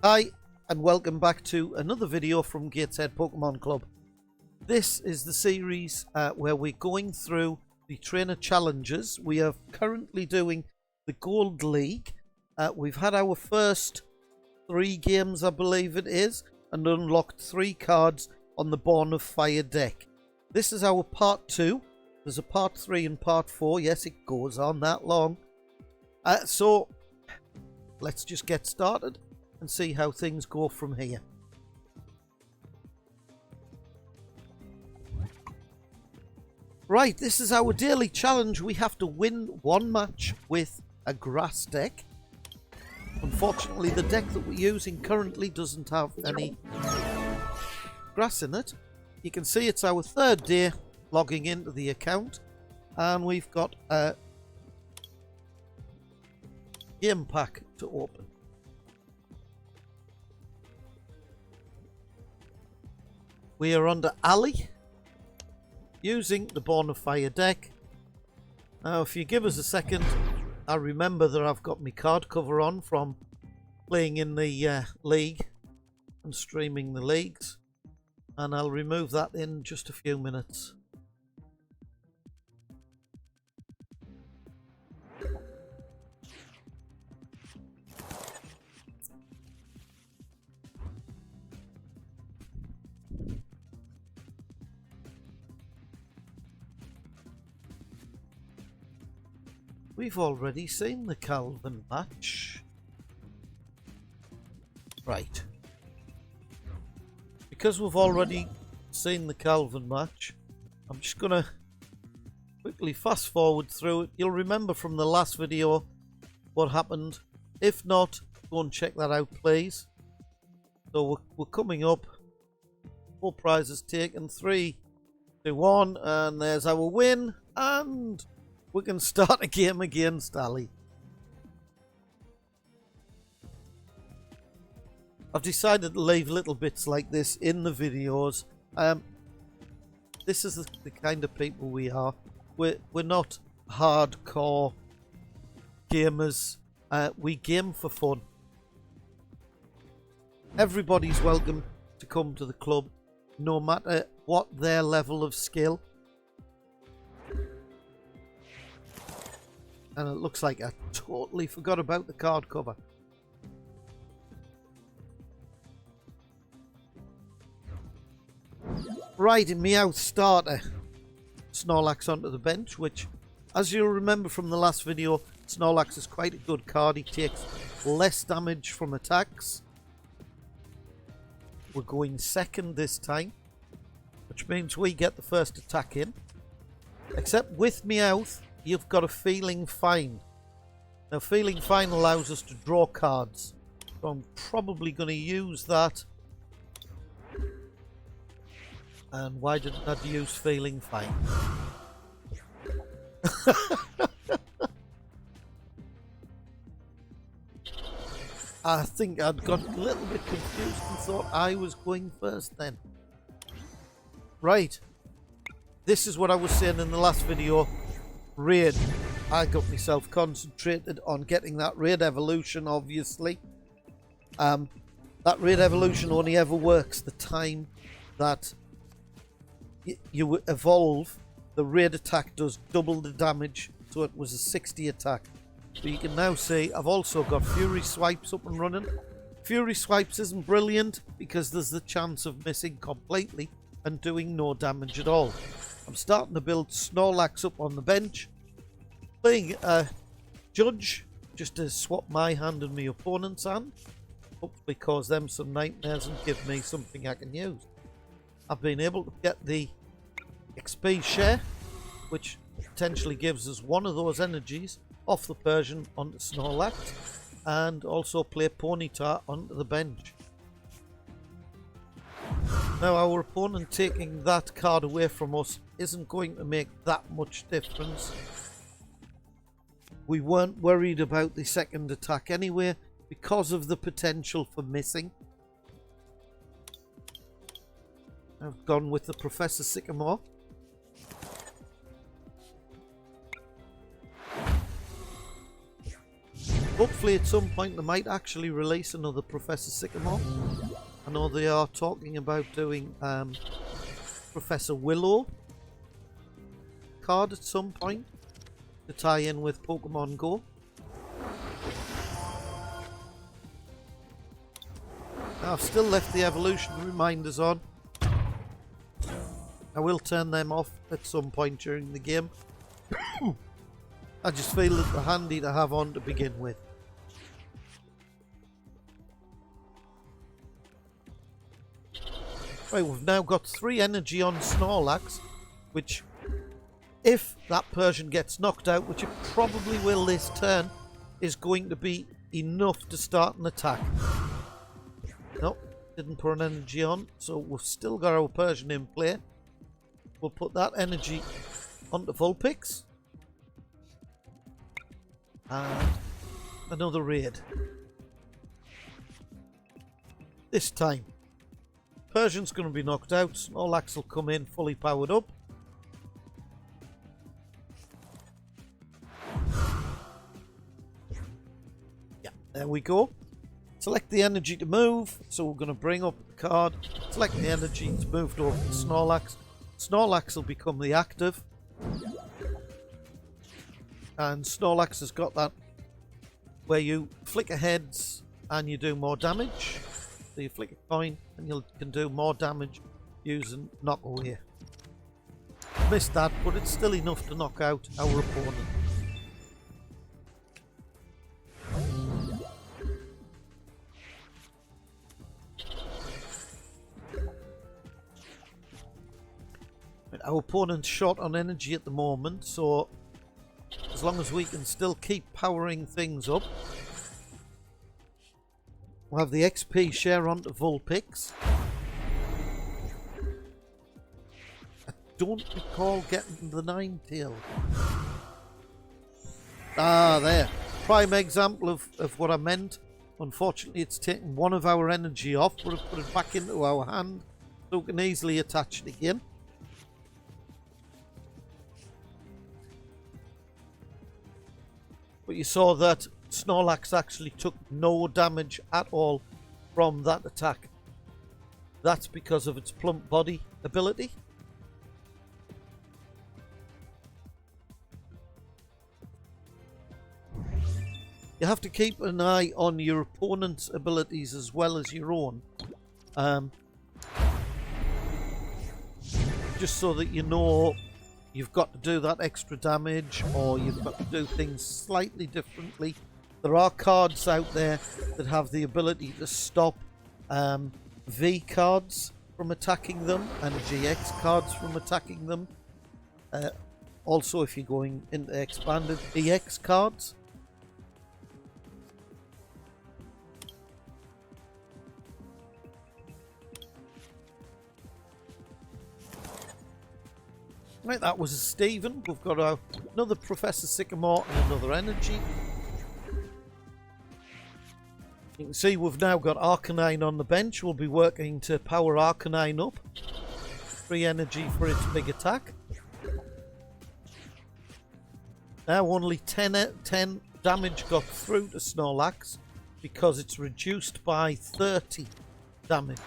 Hi and welcome back to another video from Gateshead Pokemon Club. This is the series where we're going through the trainer challenges. We are currently doing the Gold League. We've had our first 3 games, I believe it is, and unlocked 3 cards on the Born of Fire deck. This is our part 2. There's a part 3 and part 4. Yes, it goes on that long. So let's just get started and see how things go from here. Right, this is our daily challenge. We have to win 1 match with a grass deck. Unfortunately, the deck that we're using currently doesn't have any grass in it. You can see it's our 3rd day logging into the account, and we've got a game pack to open. We are under Ali, using the Born of Fire deck. Now, if you give us a second, I remember that I've got my card cover on from playing in the league and streaming the leagues, and I'll remove that in just a few minutes. We've already seen the Calvin match. Right. Because we've already seen the Calvin match, I'm just going to quickly fast forward through it. You'll remember from the last video what happened. If not, go and check that out, please. So we're coming up. 4 prizes taken. 3, 2, 1. And there's our win. And we can start a game against Ali. I've decided to leave little bits like this in the videos. This is the kind of people we are. We're not hardcore gamers. We game for fun. Everybody's welcome to come to the club, no matter what their level of skill. And it looks like I totally forgot about the card cover. Right, in Meowth starter, Snorlax onto the bench, which, as you'll remember from the last video, Snorlax is quite a good card. He takes less damage from attacks. We're going second this time, which means we get the first attack in. Except with Meowth, you've got a Feeling Fine. Now, Feeling Fine allows us to draw cards, so I'm probably going to use that. And why didn't I use Feeling Fine? I think I'd got a little bit confused and thought I was going first then. Right. This is what I was saying in the last video. Raid. I got myself concentrated on getting that raid evolution, obviously. That raid evolution only ever works the time that you evolve. The raid attack does double the damage, so it was a 60 attack. But you can now see I've also got Fury Swipes up and running. Fury Swipes isn't brilliant because there's the chance of missing completely and doing no damage at all. I'm starting to build Snorlax up on the bench, playing a Judge just to swap my hand and my opponent's hand, hopefully cause them some nightmares and give me something I can use. I've been able to get the XP share, which potentially gives us 1 of those energies off the Persian onto Snorlax, and also play Ponyta onto the bench. Now, our opponent taking that card away from us isn't going to make that much difference. We weren't worried about the second attack anyway because of the potential for missing. I've gone with the Professor Sycamore. Hopefully at some point they might actually release another Professor Sycamore. I know they are talking about doing Professor Willow card at some point to tie in with Pokemon Go. Now, I've still left the evolution reminders on. I will turn them off at some point during the game. I just feel that they're handy to have on to begin with. Right, we've now got 3 energy on Snorlax, which, if that Persian gets knocked out, which it probably will this turn, is going to be enough to start an attack. Nope, didn't put an energy on, so we've still got our Persian in play. We'll put that energy onto Vulpix. And another raid. This time, Persian's going to be knocked out. Snorlax will come in fully powered up. Yeah, there we go. Select the energy to move. So we're going to bring up the card. Select the energy. It's moved over to Snorlax. Snorlax will become the active. And Snorlax has got that where you flicker heads and you do more damage. So you flick a coin and you can do more damage using knock away. Missed that, but it's still enough to knock out our opponent. Our opponent's short on energy at the moment, so as long as we can still keep powering things up. We'll have the XP share onto Vulpix. I don't recall getting the Ninetale. Ah, there. Prime example of what I meant. Unfortunately, it's taken one of our energy off, but put it back into our hand so we can easily attach it again. But you saw that Snorlax actually took no damage at all from that attack. That's because of its plump body ability. You have to keep an eye on your opponent's abilities as well as your own. Just so that you know you've got to do that extra damage, or you've got to do things slightly differently. There are cards out there that have the ability to stop V cards from attacking them and GX cards from attacking them. Also, if you're going into expanded, EX cards. Right, that was a Steven. We've got another Professor Sycamore and another energy. You can see we've now got Arcanine on the bench. We'll be working to power Arcanine up. 3 energy for its big attack. Now only 10 damage got through to Snorlax because it's reduced by 30 damage.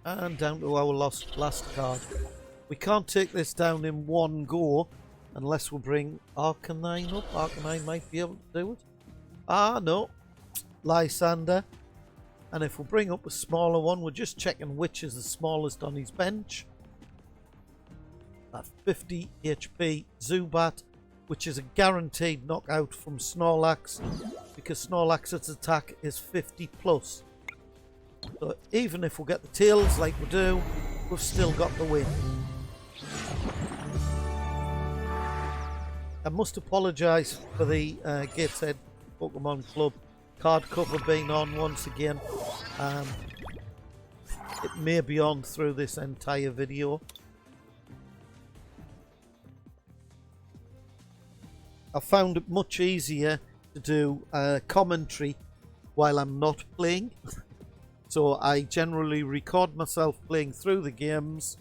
And down to our last card. We can't take this down in one go unless we bring Arcanine up. Arcanine might be able to do it. Ah, no. Lysander. And if we bring up a smaller one, we're just checking which is the smallest on his bench. At 50 HP, Zubat, which is a guaranteed knockout from Snorlax, because Snorlax's attack is 50 plus. So even if we get the tails like we do, we've still got the win. I must apologise for the Gateshead Pokemon Club card cover being on once again. It may be on through this entire video. I found it much easier to do commentary while I'm not playing. So I generally record myself playing through the games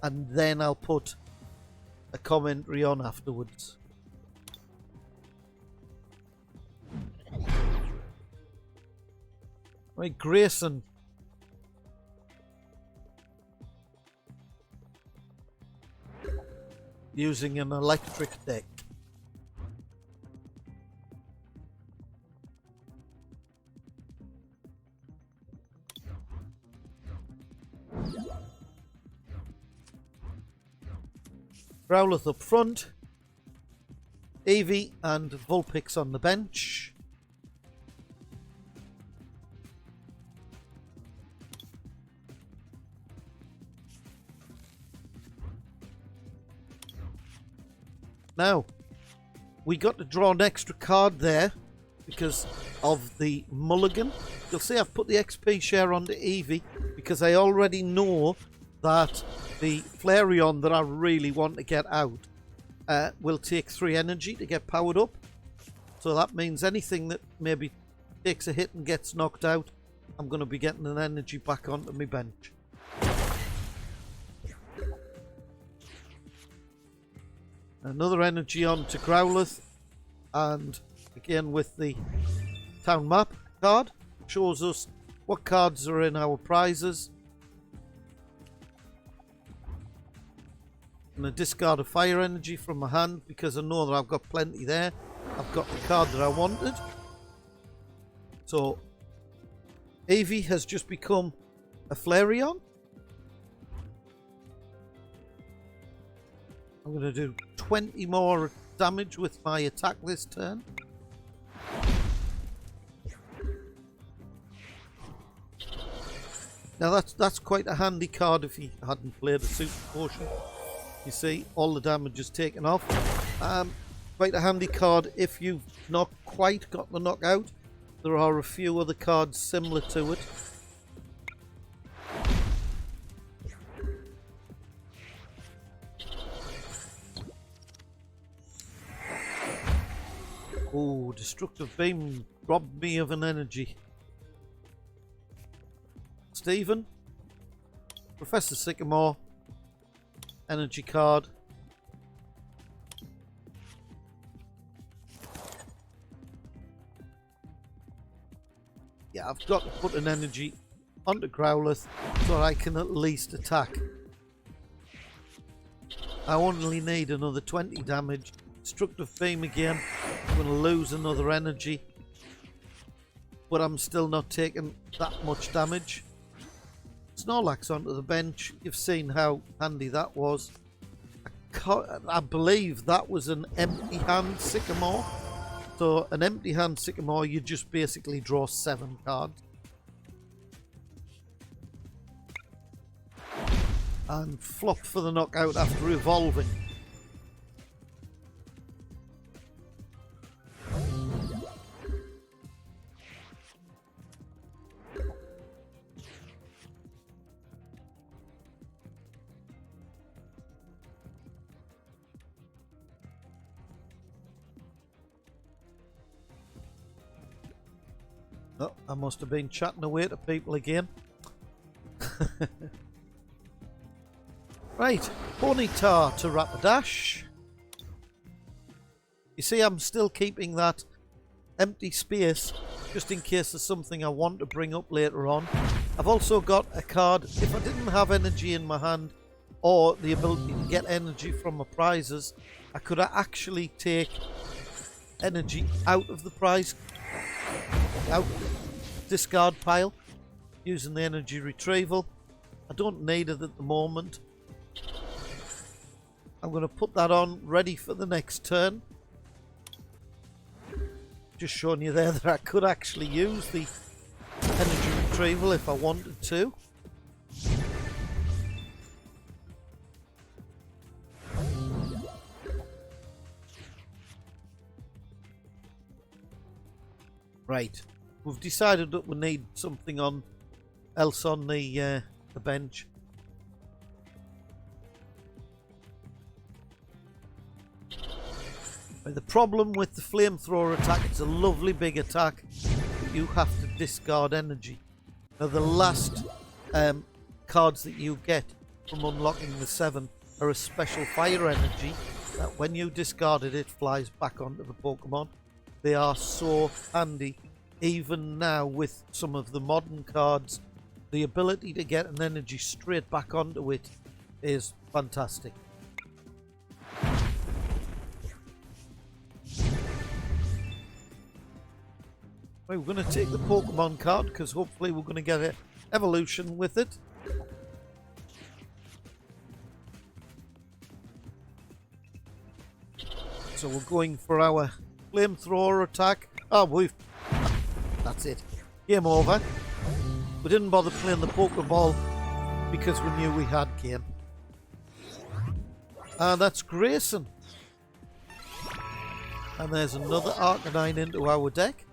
and then I'll put a commentary on afterwards. Right, Grayson. Using an electric deck. Growlithe up front. Eevee and Vulpix on the bench. Now, we got to draw an extra card there because of the mulligan. You'll see I've put the XP share onto Eevee because I already know that the Flareon that I really want to get out will take 3 energy to get powered up. So that means anything that maybe takes a hit and gets knocked out, I'm going to be getting an energy back onto my bench. Another energy on to Growlithe, and again with the town map card, shows us what cards are in our prizes. I'm going to discard a fire energy from my hand because I know that I've got plenty there. I've got the card that I wanted. So Eevee has just become a Flareon. I'm going to do 20 more damage with my attack this turn. Now that's quite a handy card if he hadn't played a super potion. You see, all the damage is taken off. Quite a handy card if you've not quite got the knockout. There are a few other cards similar to it. Oh, Destructive Beam robbed me of an energy. Stephen, Professor Sycamore, energy card. Yeah, I've got to put an energy onto Growlithe so I can at least attack. I only need another 20 damage. Destructive Beam again. I'm going to lose another energy, but I'm still not taking that much damage. Snorlax onto the bench. You've seen how handy that was. I believe that was an empty hand Sycamore. So an empty hand Sycamore, you just basically draw 7 cards. And flop for the knockout after evolving. Oh, I must have been chatting away to people again. Right, Ponyta to Rapidash. You see, I'm still keeping that empty space just in case there's something I want to bring up later on. I've also got a card, if I didn't have energy in my hand or the ability to get energy from my prizes, I could actually take energy out of the prize, out discard pile, using the energy retrieval. I don't need it at the moment. I'm going to put that on ready for the next turn. Just showing you there that I could actually use the energy retrieval if I wanted to. Right, we've decided that we need something else on the bench. The problem with the flamethrower attack, it's a lovely big attack, but you have to discard energy. Now the last cards that you get from unlocking the 7 are a special fire energy that when you discard it, it flies back onto the Pokemon. They are so handy. Even now with some of the modern cards, the ability to get an energy straight back onto it is fantastic. Right, we're going to take the Pokemon card because hopefully we're going to get an evolution with it. So we're going for our flamethrower attack. Oh, that's it. Game over. We didn't bother playing the Pokeball because we knew we had game. And that's Grayson. And there's another Arcanine into our deck.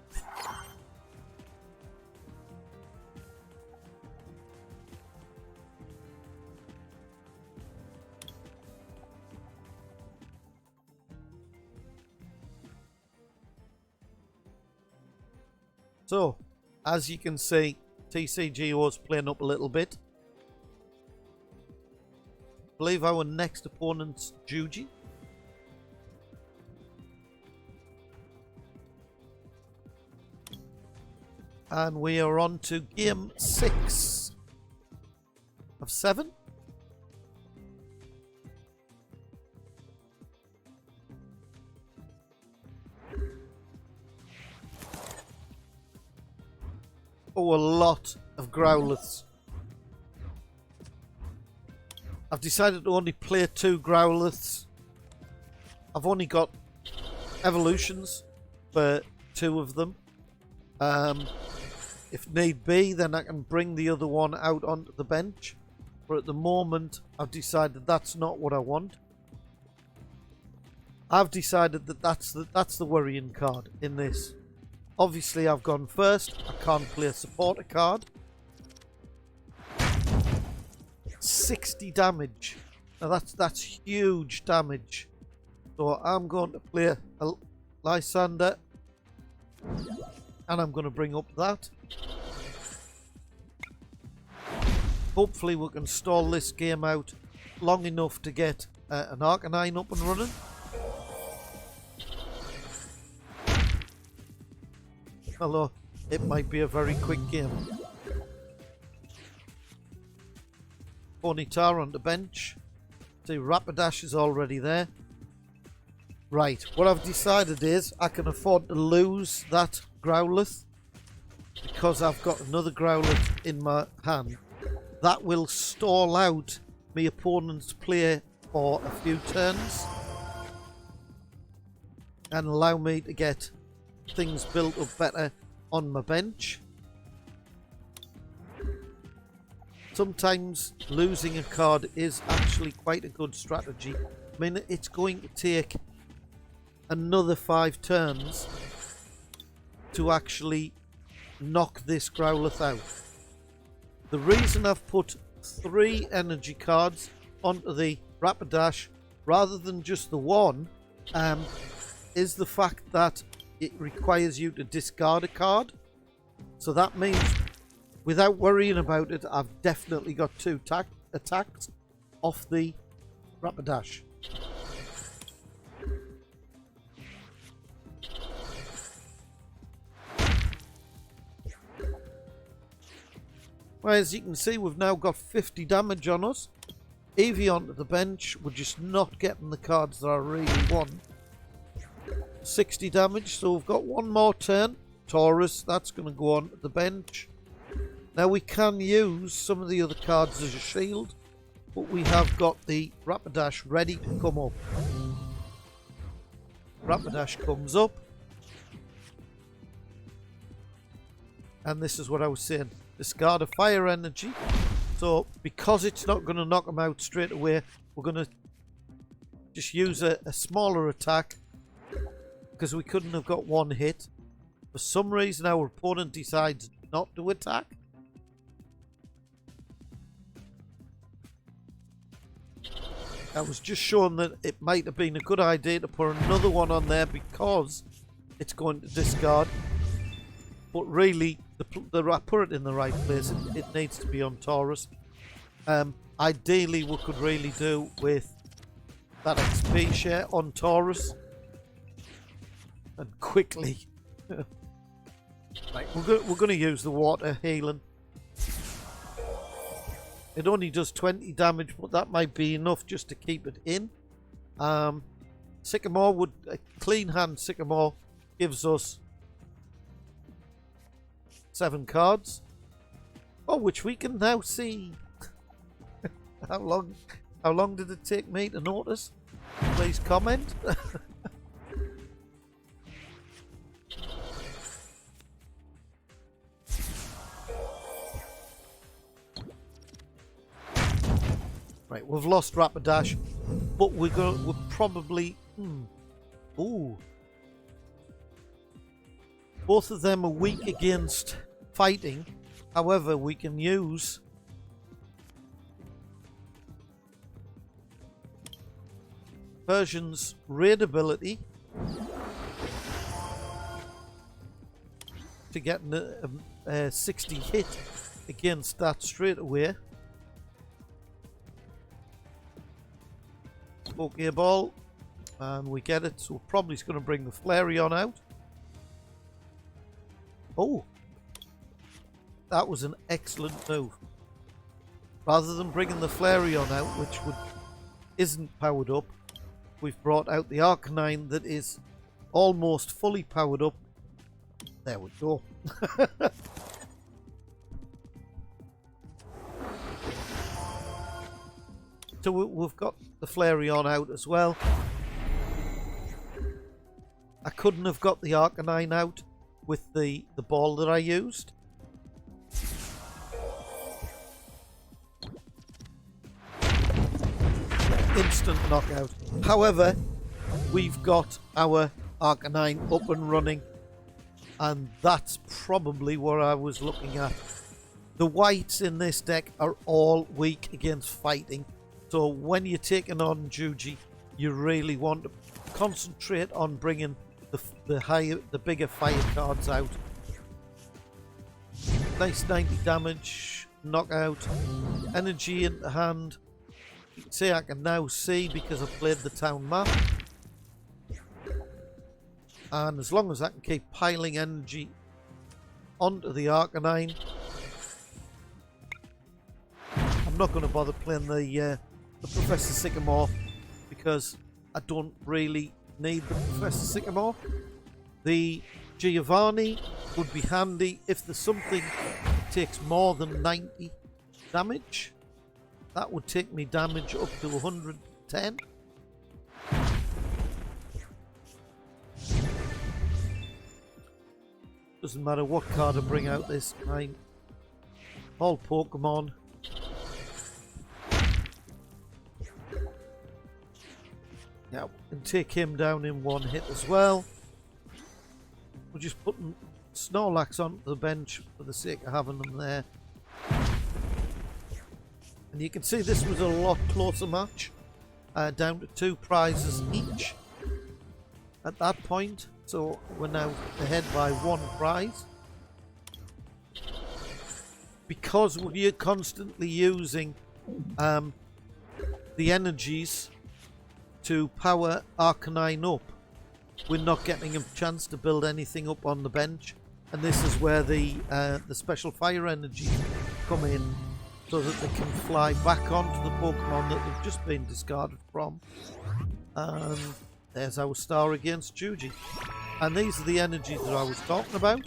So, as you can see, TCGO is playing up a little bit. I believe our next opponent's Juji. And we are on to game 6 of 7. Oh, a lot of Growliths. I've decided to only play 2 Growliths. I've only got evolutions for 2 of them. If need be, then I can bring the other one out onto the bench. But at the moment, I've decided that's not what I want. I've decided that that's the worrying card in this. Obviously, I've gone first. I can't play a supporter card. 60 damage. Now that's huge damage. So I'm going to play a Lysander. And I'm going to bring up that. Hopefully we can stall this game out long enough to get an Arcanine up and running. Although it might be a very quick game. Ponyta on the bench. See, Rapidash is already there. Right, what I've decided is I can afford to lose that Growlithe because I've got another Growlithe in my hand. That will stall out my opponent's play for a few turns and allow me to get things built up better on my bench. Sometimes losing a card is actually quite a good strategy. I mean, it's going to take another 5 turns to actually knock this Growlithe out. The reason I've put 3 energy cards onto the Rapidash rather than just the 1 is the fact that it requires you to discard a card. So that means without worrying about it, I've definitely got 2 attacks off the Rapidash. Well, as you can see, we've now got 50 damage on us. Eevee onto the bench. We're just not getting the cards that I really want. 60 damage, so we've got 1 more turn. Taurus, that's going to go on to the bench. Now we can use some of the other cards as a shield, but we have got the Rapidash ready to come up. Rapidash comes up. And this is what I was saying. Discard a fire energy. So because it's not going to knock them out straight away, we're going to just use a smaller attack because we couldn't have got 1 hit. For some reason our opponent decides not to attack. I was just showing that it might have been a good idea to put another one on there because it's going to discard. But really, I put it in the right place. It needs to be on Taurus. ideally we could really do with that XP share on Taurus. And quickly. Right, we're going to use the water healing. It only does 20 damage, but that might be enough just to keep it in. Sycamore would... A clean hand Sycamore gives us 7 cards. Oh, which we can now see. How long did it take me to notice? Please comment. Right, we've lost Rapidash, but we're probably... Ooh. Both of them are weak against fighting. However, we can use... Persian's raid ability to get a 60 hit against that straight away. Pokeball, and we get it, so probably it's going to bring the Flareon out. Oh, that was an excellent move. Rather than bringing the Flareon out, which isn't powered up, we've brought out the Arcanine that is almost fully powered up. There we go. So we've got the Flareon out as well. I couldn't have got the Arcanine out with the ball that I used. Instant knockout. However, we've got our Arcanine up and running, and that's probably what I was looking at. The whites in this deck are all weak against fighting. So when you're taking on Juji, you really want to concentrate on bringing the bigger fire cards out. Nice 90 damage, knockout, energy into hand. You can see I can now see because I've played the town map. And as long as I can keep piling energy onto the Arcanine, I'm not going to bother playing the Professor Sycamore because I don't really need the Professor Sycamore. The Giovanni would be handy if there's something that takes more than 90 damage. That would take me damage up to 110. Doesn't matter what card I bring out this time. All Pokemon. Now, and take him down in one hit as well. We're just putting Snorlax onto the bench for the sake of having them there. And you can see this was a lot closer match. Down to 2 prizes each at that point. So we're now ahead by 1 prize. Because we're constantly using the energies to power Arcanine up, we're not getting a chance to build anything up on the bench, and this is where the special fire energy come in, so that they can fly back onto the Pokemon that they've just been discarded from. And there's our star against Juji, and these are the energies that I was talking about.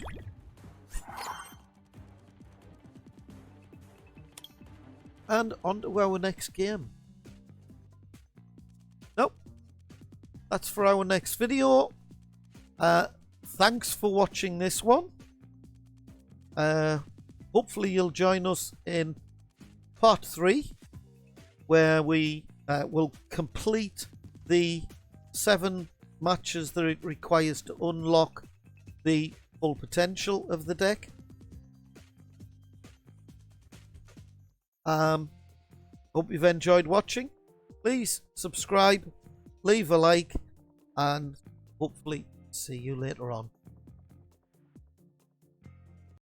And on to our next game. That's for our next video. Thanks for watching this one. Hopefully you'll join us in part 3, where we will complete the 7 matches that it requires to unlock the full potential of the deck. Hope you've enjoyed watching. Please subscribe, leave a like, and hopefully see you later on.